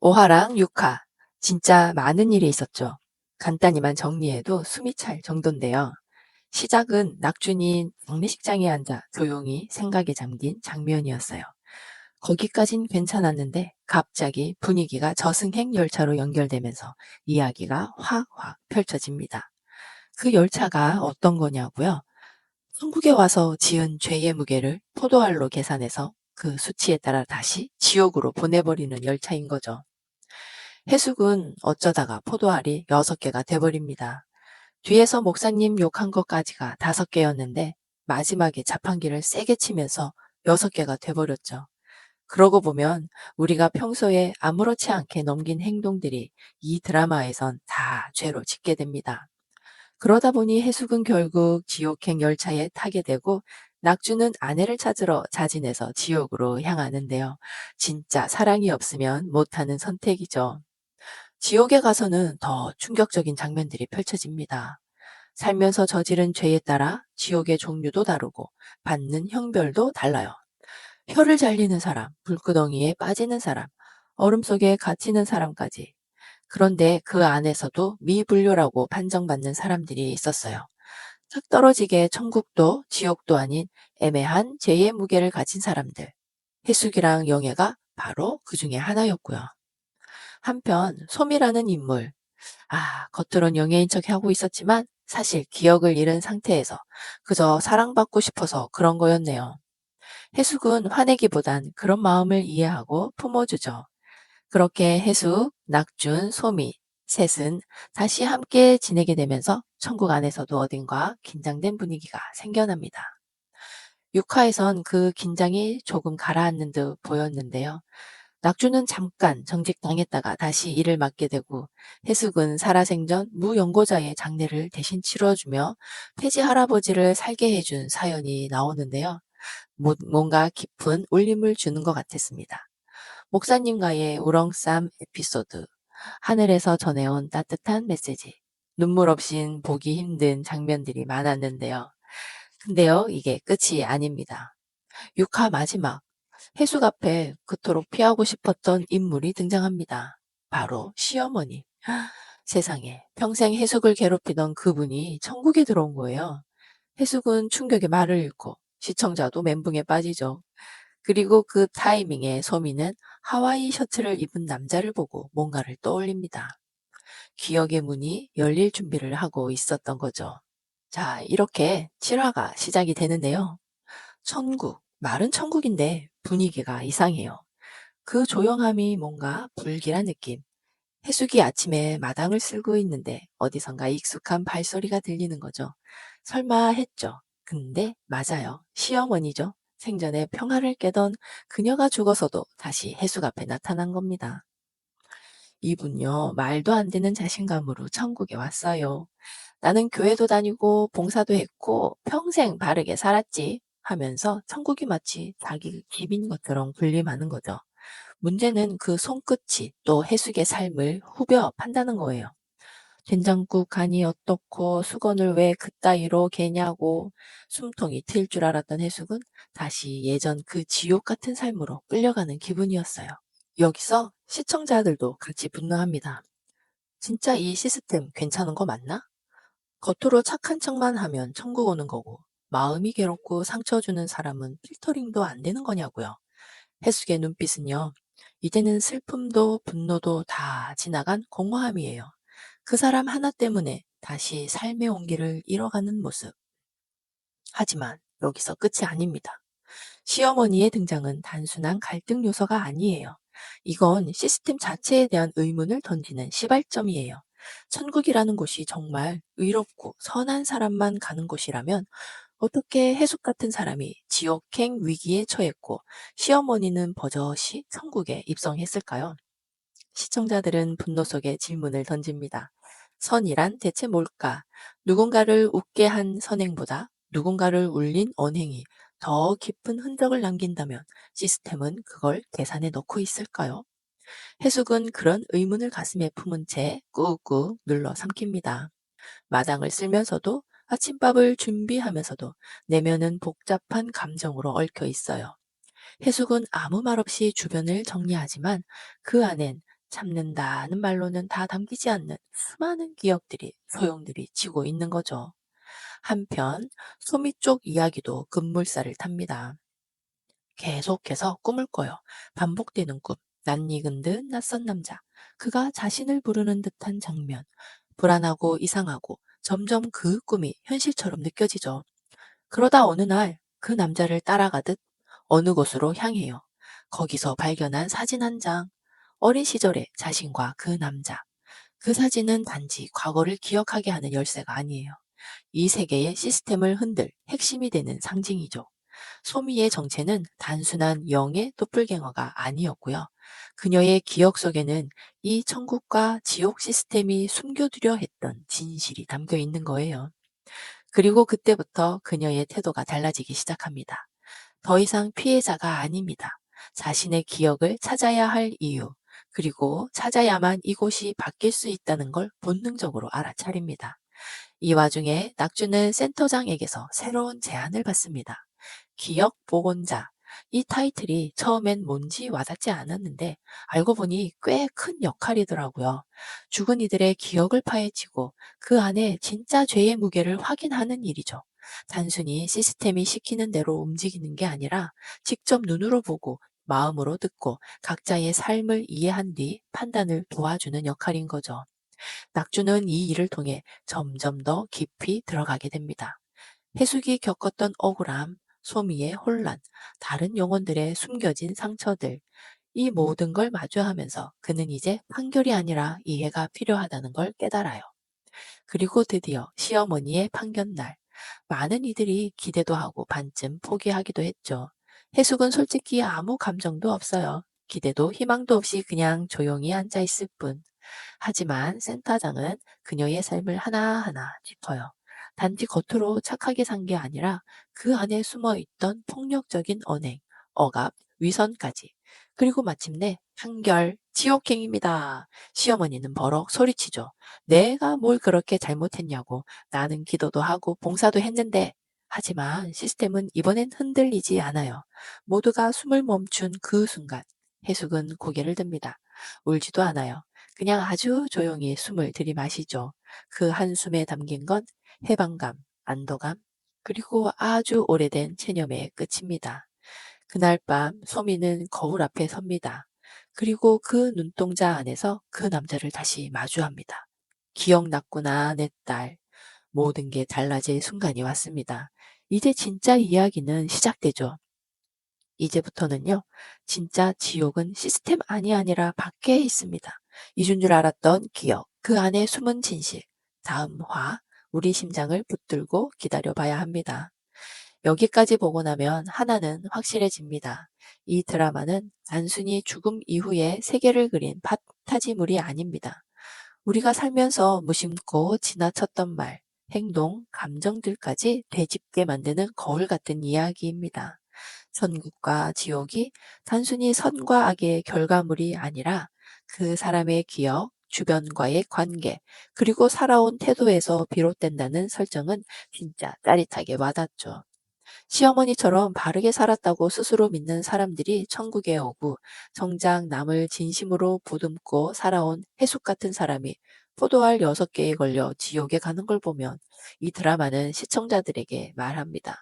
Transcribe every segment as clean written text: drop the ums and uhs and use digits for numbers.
5화랑 6화. 진짜 많은 일이 있었죠. 간단히만 정리해도 숨이 찰 정도인데요. 시작은 낙준이 장례식장에 앉아 조용히 생각에 잠긴 장면이었어요. 거기까진 괜찮았는데 갑자기 분위기가 저승행 열차로 연결되면서 이야기가 확확 펼쳐집니다. 그 열차가 어떤 거냐고요? 천국에 와서 지은 죄의 무게를 포도알로 계산해서 그 수치에 따라 다시 지옥으로 보내버리는 열차인 거죠. 해숙은 어쩌다가 포도알이 6개가 돼버립니다. 뒤에서 목사님 욕한 것까지가 5개였는데 마지막에 자판기를 세게 치면서 6개가 돼버렸죠. 그러고 보면 우리가 평소에 아무렇지 않게 넘긴 행동들이 이 드라마에선 다 죄로 짓게 됩니다. 그러다 보니 해숙은 결국 지옥행 열차에 타게 되고 낙주는 아내를 찾으러 자진해서 지옥으로 향하는데요. 진짜 사랑이 없으면 못하는 선택이죠. 지옥에 가서는 더 충격적인 장면들이 펼쳐집니다. 살면서 저지른 죄에 따라 지옥의 종류도 다르고 받는 형별도 달라요. 혀를 잘리는 사람, 불구덩이에 빠지는 사람, 얼음 속에 갇히는 사람까지. 그런데 그 안에서도 미분류라고 판정받는 사람들이 있었어요. 탁 떨어지게 천국도 지옥도 아닌 애매한 죄의 무게를 가진 사람들. 해숙이랑 영애가 바로 그 중에 하나였고요. 한편 소미라는 인물, 겉으론 영예인 척 하고 있었지만 사실 기억을 잃은 상태에서 그저 사랑받고 싶어서 그런 거였네요. 해숙은 화내기보단 그런 마음을 이해하고 품어주죠. 그렇게 해숙, 낙준, 소미, 셋은 다시 함께 지내게 되면서 천국 안에서도 어딘가 긴장된 분위기가 생겨납니다. 6화에선 그 긴장이 조금 가라앉는 듯 보였는데요. 낙주는 잠깐 정직당했다가 다시 일을 맡게 되고 해숙은 살아생전 무연고자의 장례를 대신 치러주며 폐지 할아버지를 살게 해준 사연이 나오는데요. 뭔가 깊은 울림을 주는 것 같았습니다. 목사님과의 우렁쌈 에피소드, 하늘에서 전해온 따뜻한 메시지, 눈물 없인 보기 힘든 장면들이 많았는데요. 근데요, 이게 끝이 아닙니다. 6화 마지막, 해숙 앞에 그토록 피하고 싶었던 인물이 등장합니다. 바로 시어머니. 세상에, 평생 해숙을 괴롭히던 그분이 천국에 들어온 거예요. 해숙은 충격에 말을 잃고 시청자도 멘붕에 빠지죠. 그리고 그 타이밍에 소미는 하와이 셔츠를 입은 남자를 보고 뭔가를 떠올립니다. 기억의 문이 열릴 준비를 하고 있었던 거죠. 자, 이렇게 7화가 시작이 되는데요. 천국, 말은 천국인데 분위기가 이상해요. 그 조용함이 뭔가 불길한 느낌. 해숙이 아침에 마당을 쓸고 있는데 어디선가 익숙한 발소리가 들리는 거죠. 설마 했죠. 근데 맞아요. 시어머니죠. 생전에 평화를 깨던 그녀가 죽어서도 다시 해숙 앞에 나타난 겁니다. 이분요, 말도 안 되는 자신감으로 천국에 왔어요. 나는 교회도 다니고 봉사도 했고 평생 바르게 살았지 하면서 천국이 마치 자기 집인 것처럼 군림하는 거죠. 문제는 그 손끝이 또 해숙의 삶을 후벼 판다는 거예요. 된장국 간이 어떻고 수건을 왜 그따위로 개냐고 숨통이 트일 줄 알았던 해숙은 다시 예전 그 지옥 같은 삶으로 끌려가는 기분이었어요. 여기서 시청자들도 같이 분노합니다. 진짜 이 시스템 괜찮은 거 맞나? 겉으로 착한 척만 하면 천국 오는 거고 마음이 괴롭고 상처 주는 사람은 필터링도 안 되는 거냐고요. 해숙의 눈빛은요. 이제는 슬픔도 분노도 다 지나간 공허함이에요. 그 사람 하나 때문에 다시 삶의 온기를 잃어가는 모습. 하지만 여기서 끝이 아닙니다. 시어머니의 등장은 단순한 갈등 요소가 아니에요. 이건 시스템 자체에 대한 의문을 던지는 시발점이에요. 천국이라는 곳이 정말 의롭고 선한 사람만 가는 곳이라면 어떻게 해숙 같은 사람이 지옥행 위기에 처했고 시어머니는 버젓이 천국에 입성했을까요? 시청자들은 분노 속에 질문을 던집니다. 선이란 대체 뭘까? 누군가를 웃게 한 선행보다 누군가를 울린 언행이 더 깊은 흔적을 남긴다면 시스템은 그걸 계산에 넣고 있을까요? 해숙은 그런 의문을 가슴에 품은 채 꾹꾹 눌러 삼킵니다. 마당을 쓸면서도 아침밥을 준비하면서도 내면은 복잡한 감정으로 얽혀 있어요. 해숙은 아무 말 없이 주변을 정리하지만 그 안엔 참는다는 말로는 다 담기지 않는 수많은 기억들이, 소용들이 지고 있는 거죠. 한편 소미 쪽 이야기도 급물살을 탑니다. 계속해서 꿈을 꿔요. 반복되는 꿈, 낯익은 듯 낯선 남자, 그가 자신을 부르는 듯한 장면, 불안하고 이상하고 점점 그 꿈이 현실처럼 느껴지죠. 그러다 어느 날 그 남자를 따라가듯 어느 곳으로 향해요. 거기서 발견한 사진 한 장, 어린 시절의 자신과 그 남자. 그 사진은 단지 과거를 기억하게 하는 열쇠가 아니에요. 이 세계의 시스템을 흔들 핵심이 되는 상징이죠. 소미의 정체는 단순한 영의 도플갱어가 아니었고요. 그녀의 기억 속에는 이 천국과 지옥 시스템이 숨겨두려 했던 진실이 담겨 있는 거예요. 그리고 그때부터 그녀의 태도가 달라지기 시작합니다. 더 이상 피해자가 아닙니다. 자신의 기억을 찾아야 할 이유, 그리고 찾아야만 이곳이 바뀔 수 있다는 걸 본능적으로 알아차립니다. 이 와중에 낙주는 센터장에게서 새로운 제안을 받습니다. 기억 복원자. 이 타이틀이 처음엔 뭔지 와닿지 않았는데 알고 보니 꽤 큰 역할이더라고요. 죽은 이들의 기억을 파헤치고 그 안에 진짜 죄의 무게를 확인하는 일이죠. 단순히 시스템이 시키는 대로 움직이는 게 아니라 직접 눈으로 보고 마음으로 듣고 각자의 삶을 이해한 뒤 판단을 도와주는 역할인 거죠. 낙주는 이 일을 통해 점점 더 깊이 들어가게 됩니다. 해숙이 겪었던 억울함, 소미의 혼란, 다른 영혼들의 숨겨진 상처들, 이 모든 걸 마주하면서 그는 이제 판결이 아니라 이해가 필요하다는 걸 깨달아요. 그리고 드디어 시어머니의 판결날. 많은 이들이 기대도 하고 반쯤 포기하기도 했죠. 해숙은 솔직히 아무 감정도 없어요. 기대도 희망도 없이 그냥 조용히 앉아 있을 뿐. 하지만 센터장은 그녀의 삶을 하나하나 짚어요. 단지 겉으로 착하게 산 게 아니라 그 안에 숨어 있던 폭력적인 언행, 억압, 위선까지. 그리고 마침내 판결, 지옥행입니다. 시어머니는 버럭 소리치죠. 내가 뭘 그렇게 잘못했냐고. 나는 기도도 하고 봉사도 했는데. 하지만 시스템은 이번엔 흔들리지 않아요. 모두가 숨을 멈춘 그 순간, 해숙은 고개를 듭니다. 울지도 않아요. 그냥 아주 조용히 숨을 들이마시죠. 그 한숨에 담긴 건 해방감, 안도감, 그리고 아주 오래된 체념의 끝입니다. 그날 밤 소미는 거울 앞에 섭니다. 그리고 그 눈동자 안에서 그 남자를 다시 마주합니다. 기억났구나, 내 딸. 모든 게 달라질 순간이 왔습니다. 이제 진짜 이야기는 시작되죠. 이제부터는요, 진짜 지옥은 시스템 안이 아니라 밖에 있습니다. 잊은 줄 알았던 기억, 그 안에 숨은 진실. 다음 화, 우리 심장을 붙들고 기다려봐야 합니다. 여기까지 보고 나면 하나는 확실해집니다. 이 드라마는 단순히 죽음 이후의 세계를 그린 판타지물이 아닙니다. 우리가 살면서 무심코 지나쳤던 말, 행동, 감정들까지 되짚게 만드는 거울 같은 이야기입니다. 선국과 지옥이 단순히 선과 악의 결과물이 아니라 그 사람의 기억, 주변과의 관계, 그리고 살아온 태도에서 비롯된다는 설정은 진짜 짜릿하게 와닿죠. 시어머니처럼 바르게 살았다고 스스로 믿는 사람들이 천국에 오고 정작 남을 진심으로 보듬고 살아온 해숙 같은 사람이 포도알 6개에 걸려 지옥에 가는 걸 보면 이 드라마는 시청자들에게 말합니다.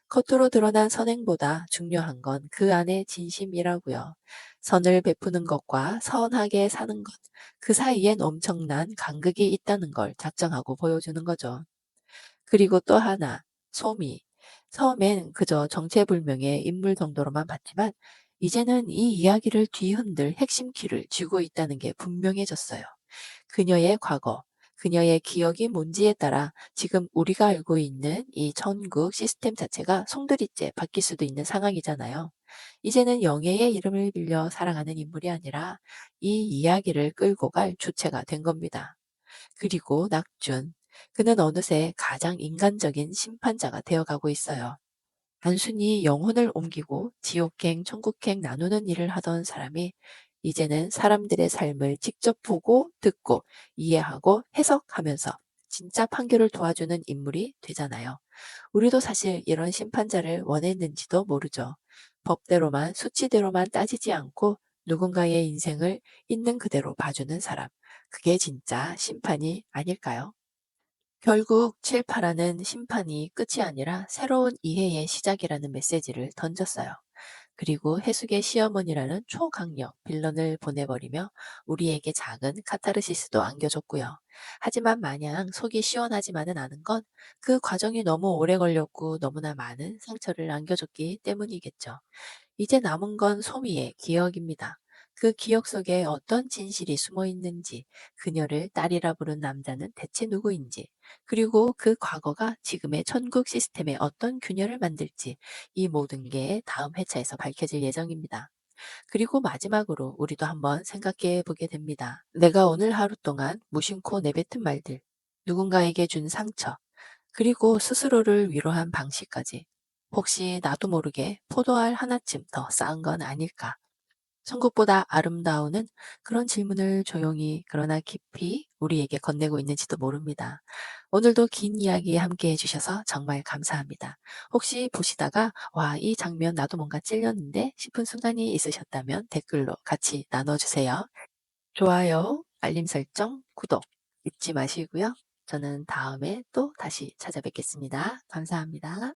겉으로 드러난 선행보다 중요한 건 그 안의 진심이라고요. 선을 베푸는 것과 선하게 사는 것, 그 사이엔 엄청난 간극이 있다는 걸 작정하고 보여주는 거죠. 그리고 또 하나, 소미. 처음엔 그저 정체불명의 인물 정도로만 봤지만 이제는 이 이야기를 뒤흔들 핵심 키를 쥐고 있다는 게 분명해졌어요. 그녀의 과거, 그녀의 기억이 뭔지에 따라 지금 우리가 알고 있는 이 천국 시스템 자체가 송두리째 바뀔 수도 있는 상황이잖아요. 이제는 영예의 이름을 빌려 살아가는 인물이 아니라 이 이야기를 끌고 갈 주체가 된 겁니다. 그리고 낙준. 그는 어느새 가장 인간적인 심판자가 되어가고 있어요. 단순히 영혼을 옮기고 지옥행, 천국행 나누는 일을 하던 사람이 이제는 사람들의 삶을 직접 보고 듣고 이해하고 해석하면서 진짜 판결을 도와주는 인물이 되잖아요. 우리도 사실 이런 심판자를 원했는지도 모르죠. 법대로만 수치대로만 따지지 않고 누군가의 인생을 있는 그대로 봐주는 사람. 그게 진짜 심판이 아닐까요? 결국 7파라는 심판이 끝이 아니라 새로운 이해의 시작이라는 메시지를 던졌어요. 그리고 해숙의 시어머니라는 초강력 빌런을 보내버리며 우리에게 작은 카타르시스도 안겨줬고요. 하지만 마냥 속이 시원하지만은 않은 건 그 과정이 너무 오래 걸렸고 너무나 많은 상처를 안겨줬기 때문이겠죠. 이제 남은 건 소미의 기억입니다. 그 기억 속에 어떤 진실이 숨어 있는지, 그녀를 딸이라 부른 남자는 대체 누구인지, 그리고 그 과거가 지금의 천국 시스템에 어떤 균열을 만들지, 이 모든 게 다음 회차에서 밝혀질 예정입니다. 그리고 마지막으로 우리도 한번 생각해 보게 됩니다. 내가 오늘 하루 동안 무심코 내뱉은 말들, 누군가에게 준 상처, 그리고 스스로를 위로한 방식까지 혹시 나도 모르게 포도알 하나쯤 더 쌓은 건 아닐까? 천국보다 아름다우는 그런 질문을 조용히 그러나 깊이 우리에게 건네고 있는지도 모릅니다. 오늘도 긴 이야기 함께 해주셔서 정말 감사합니다. 혹시 보시다가 와, 이 장면 나도 뭔가 찔렸는데 싶은 순간이 있으셨다면 댓글로 같이 나눠주세요. 좋아요, 알림 설정, 구독 잊지 마시고요. 저는 다음에 또 다시 찾아뵙겠습니다. 감사합니다.